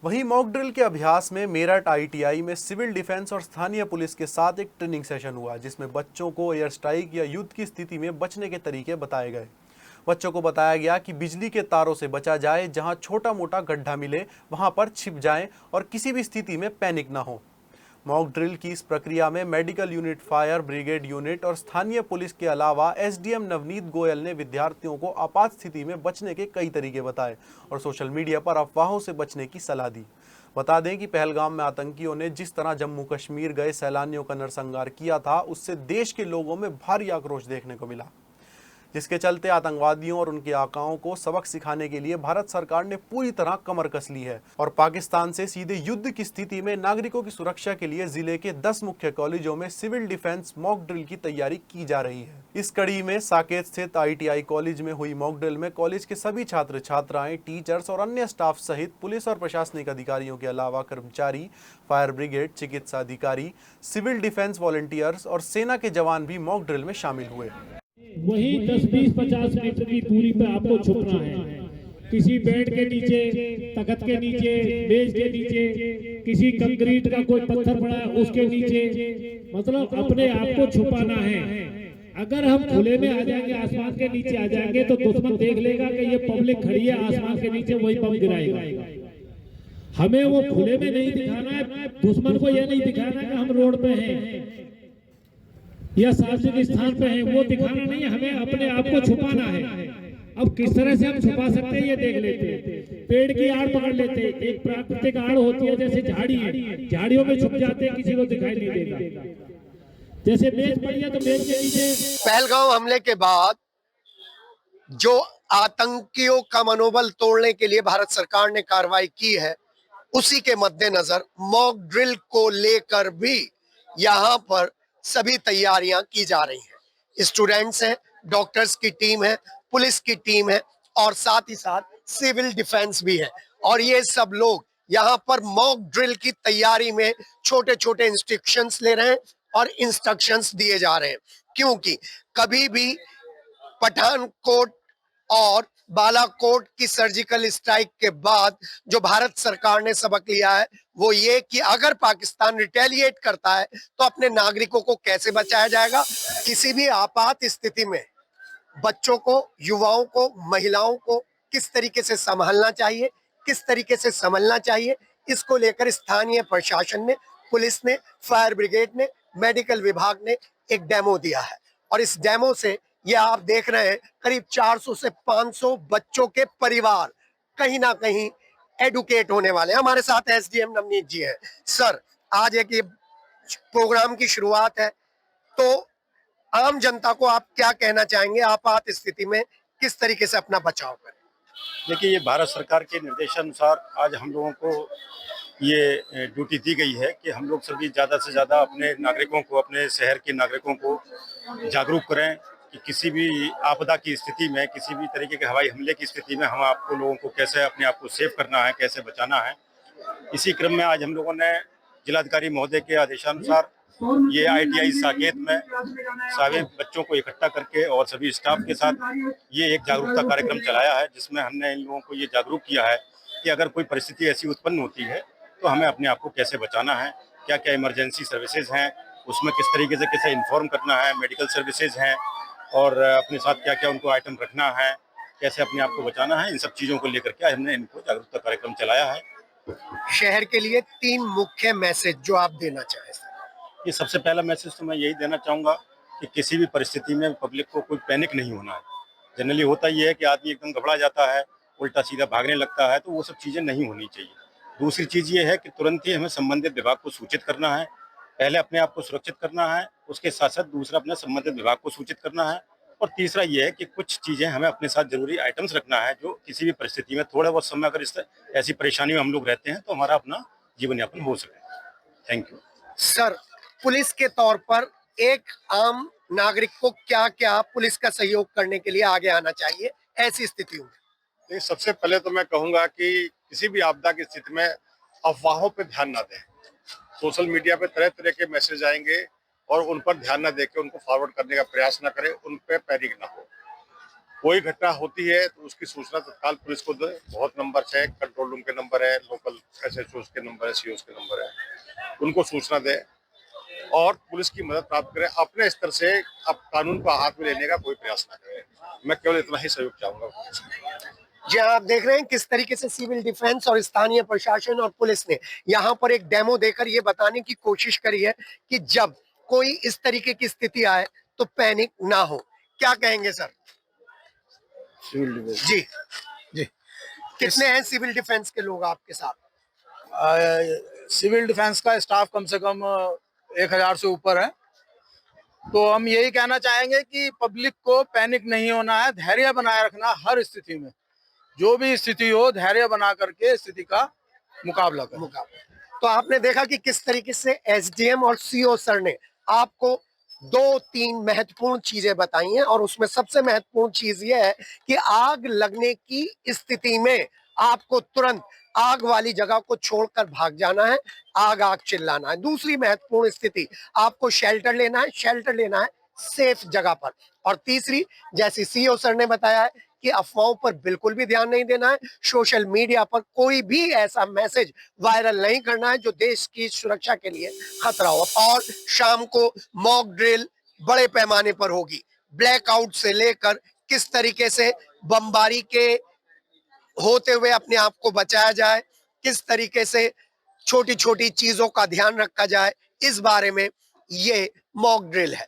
वहीं mock drill के अभ्यास में मेरठ आईटीआई में सिविल डिफेंस और स्थानीय पुलिस के साथ एक ट्रेनिंग सेशन हुआ, जिसमें बच्चों को एयर स्ट्राइक या युद्ध की स्थिति में बचने के तरीके बताए गए। बच्चों को बताया गया कि बिजली के तारों से बचा जाए, जहां छोटा मोटा गड्ढा मिले वहां पर छिप जाएं और किसी भी स्थिति में पैनिक ना हो। मॉक ड्रिल की इस प्रक्रिया में medical unit, fire brigade unit और स्थानीय पुलिस के अलावा एसडीएम नवनीत गोयल ने विद्यार्थियों को आपात स्थिति में बचने के कई तरीके बताए और सोशल मीडिया पर अफवाहों से बचने की सलाह दी। बता दें कि पहलगाम में आतंकियों ने जिस तरह जम्मू कश्मीर गए सैलानियों का नरसंहार किया था, उससे देश के लोगों में भारी आक्रोश देखने को मिला, जिसके चलते आतंकवादियों और उनके आकाओं को सबक सिखाने के लिए भारत सरकार ने पूरी तरह कमर कस ली है और पाकिस्तान से सीधे युद्ध की स्थिति में नागरिकों की सुरक्षा के लिए जिले के 10 मुख्य कॉलेजों में सिविल डिफेंस मॉक ड्रिल की तैयारी की जा रही है। इस कड़ी में साकेत स्थित आईटीआई कॉलेज में हुई मॉक ड्रिल में कॉलेज के सभी छात्र छात्राएं, टीचर्स और अन्य स्टाफ सहित पुलिस और प्रशासनिक अधिकारियों के अलावा कर्मचारी, फायर ब्रिगेड, चिकित्सा अधिकारी, सिविल डिफेंस वॉलंटियर्स और सेना के जवान भी मॉक ड्रिल में शामिल हुए। वही 10, 20, 50 मीटर की दूरी पे आपको छुपना है। किसी बेड के नीचे, तख्त के नीचे, मेज के नीचे, किसी कंक्रीट का कोई पत्थर पड़ा है उसके नीचे, मतलब अपने आप को छुपाना है। अगर हम खुले में आ जाएंगे, आसमान के नीचे आ जाएंगे, तो दुश्मन देख लेगा कि ये पब्लिक खड़ी है आसमान के नीचे, वही बम गिराएगा। हमें वो खुले में नहीं दिखाना है, दुश्मन को ये नहीं दिखाना कि हम रोड पे हैं या सार्वजनिक स्थान पे है, वो दिखाना नहीं है, हमें अपने आप को छुपाना है। अब किस तरह से हम छुपा सकते हैं ये देख लेते हैं। पेड़ की आड़ पकड़ लेते हैं, एक प्राकृतिक आड़ होती है, जैसे झाड़ी है, झाड़ियों में छुप जाते हैं, किसी को दिखाई नहीं देगा। जैसे मेज पड़ी है तो मेज के नीचे। पहलगाम हमले के बाद जो आतंकियों का मनोबल तोड़ने के लिए भारत सरकार ने कार्रवाई की है, उसी के मद्देनजर मॉक ड्रिल को लेकर भी यहाँ पर सभी तैयारियां की जा रही हैं। स्टूडेंट्स हैं, डॉक्टर्स की टीम है, पुलिस की टीम है और साथ ही साथ सिविल डिफेंस भी है। और ये सब लोग यहाँ पर मॉक ड्रिल की तैयारी में छोटे छोटे इंस्ट्रक्शंस ले रहे हैं और इंस्ट्रक्शंस दिए जा रहे हैं, क्योंकि कभी भी पठानकोट और बालाकोट की सर्जिकल स्ट्राइक के बाद जो भारत सरकार ने सबक लिया है वो ये कि अगर पाकिस्तान रिटेलिएट करता है तो अपने नागरिकों को कैसे बचाया जाएगा। किसी भी आपात स्थिति में बच्चों को, युवाओं को, महिलाओं को किस तरीके से संभालना चाहिए, किस तरीके से संभलना चाहिए, इसको लेकर स्थानीय प्रशासन ने, पुलिस ने, फायर ब्रिगेड ने, मेडिकल विभाग ने एक डेमो दिया है। और इस डेमो से ये आप देख रहे हैं करीब 400 से 500 बच्चों के परिवार कहीं ना कहीं एडुकेट होने वाले हैं। हमारे साथ एसडीएम नवनीत जी हैं। सर, आज एक ये प्रोग्राम की शुरुआत है, तो आम जनता को आप क्या कहना चाहेंगे, आपात स्थिति में किस तरीके से अपना बचाव करें? देखिए, ये भारत सरकार के निर्देशानुसार आज हम लोगों को ये ड्यूटी दी गई है कि हम लोग सभी ज़्यादा से ज़्यादा अपने नागरिकों को, अपने शहर के नागरिकों को जागरूक करें कि किसी भी आपदा की स्थिति में, किसी भी तरीके के हवाई हमले की स्थिति में हम आपको लोगों को कैसे अपने आप को सेव करना है, कैसे बचाना है। इसी क्रम में आज हम लोगों ने जिलाधिकारी महोदय के आदेशानुसार ये आईटीआई साकेत में सभी बच्चों को इकट्ठा करके और सभी स्टाफ के साथ ये एक जागरूकता कार्यक्रम चलाया है, जिसमें हमने इन लोगों को ये जागरूक किया है कि अगर कोई परिस्थिति ऐसी उत्पन्न होती है तो हमें अपने आप को कैसे बचाना है, क्या क्या इमरजेंसी सर्विसेज हैं, उसमें किस तरीके से कैसे इन्फॉर्म करना है, मेडिकल सर्विसेज हैं और अपने साथ क्या क्या उनको आइटम रखना है, कैसे अपने आप को बचाना है। इन सब चीज़ों को लेकर के हमने इनको जागरूकता कार्यक्रम चलाया है। शहर के लिए 3 मुख्य मैसेज जो आप देना चाहें। ये सबसे पहला मैसेज तो मैं यही देना चाहूँगा कि किसी भी परिस्थिति में पब्लिक को कोई पैनिक नहीं होना है। जनरली होता ये है कि आदमी एकदम घबरा जाता है, उल्टा सीधा भागने लगता है, तो वो सब चीज़ें नहीं होनी चाहिए। दूसरी चीज़ ये है कि तुरंत ही हमें संबंधित विभाग को सूचित करना है। पहले अपने आप को सुरक्षित करना है, उसके साथ साथ दूसरा अपने संबंधित विभाग को सूचित करना है और तीसरा ये है कि कुछ चीज़ें हमें अपने साथ जरूरी आइटम्स रखना है, जो किसी भी परिस्थिति में थोड़ा बहुत समय अगर ऐसी परेशानी में हम लोग रहते हैं तो हमारा अपना जीवन यापन हो सके। Thank you. सर, पुलिस के तौर पर एक आम नागरिक को क्या क्या पुलिस का सहयोग करने के लिए आगे आना चाहिए ऐसी स्थितियों में? सबसे पहले तो मैं कहूंगा कि किसी भी आपदा की स्थिति में अफवाहों पर ध्यान ना दें। सोशल मीडिया पे तरह तरह के मैसेज आएंगे और उन पर ध्यान ना देके उनको फॉरवर्ड करने का प्रयास ना करें, उन पर पैनिक ना हो। कोई घटना होती है तो उसकी सूचना तत्काल पुलिस को दे। बहुत नंबर है, कंट्रोल रूम के नंबर है, लोकल एसएचओ के नंबर है, सीओ के नंबर है, उनको सूचना दे और पुलिस की मदद प्राप्त करें। अपने स्तर से अब कानून को हाथ में लेने का कोई प्रयास ना करें। मैं केवल इतना ही सहयोग चाहूंगा। जी हाँ, आप देख रहे हैं किस तरीके से सिविल डिफेंस और स्थानीय प्रशासन और पुलिस ने यहाँ पर एक डेमो देकर ये बताने की कोशिश करी है कि जब कोई इस तरीके की स्थिति आए तो पैनिक ना हो। क्या कहेंगे सर? सिविल डिफेंस जी, जी कितने हैं सिविल डिफेंस के लोग आपके साथ? सिविल डिफेंस का स्टाफ कम से कम 1000 से ऊपर है। तो हम यही कहना चाहेंगे कि पब्लिक को पैनिक नहीं होना है, धैर्य बनाए रखना हर स्थिति में, जो भी स्थिति हो धैर्य बना करके स्थिति का मुकाबला करें। तो आपने देखा कि किस तरीके से एसडीएम और सीओ सर ने आपको 2-3 महत्वपूर्ण चीजें बताई हैं और उसमें सबसे महत्वपूर्ण चीज यह है कि आग लगने की स्थिति में आपको तुरंत आग वाली जगह को छोड़कर भाग जाना है, आग चिल्लाना है। दूसरी महत्वपूर्ण स्थिति, आपको शेल्टर लेना है सेफ जगह पर। और तीसरी, जैसे सीओ सर ने बताया है कि अफवाहों पर बिल्कुल भी ध्यान नहीं देना है, सोशल मीडिया पर कोई भी ऐसा मैसेज वायरल नहीं करना है जो देश की सुरक्षा के लिए खतरा हो। और शाम को मॉक ड्रिल बड़े पैमाने पर होगी। ब्लैकआउट से लेकर किस तरीके से बमबारी के होते हुए अपने आप को बचाया जाए, किस तरीके से छोटी छोटी चीजों का ध्यान रखा जाए, इस बारे में ये मॉक ड्रिल है।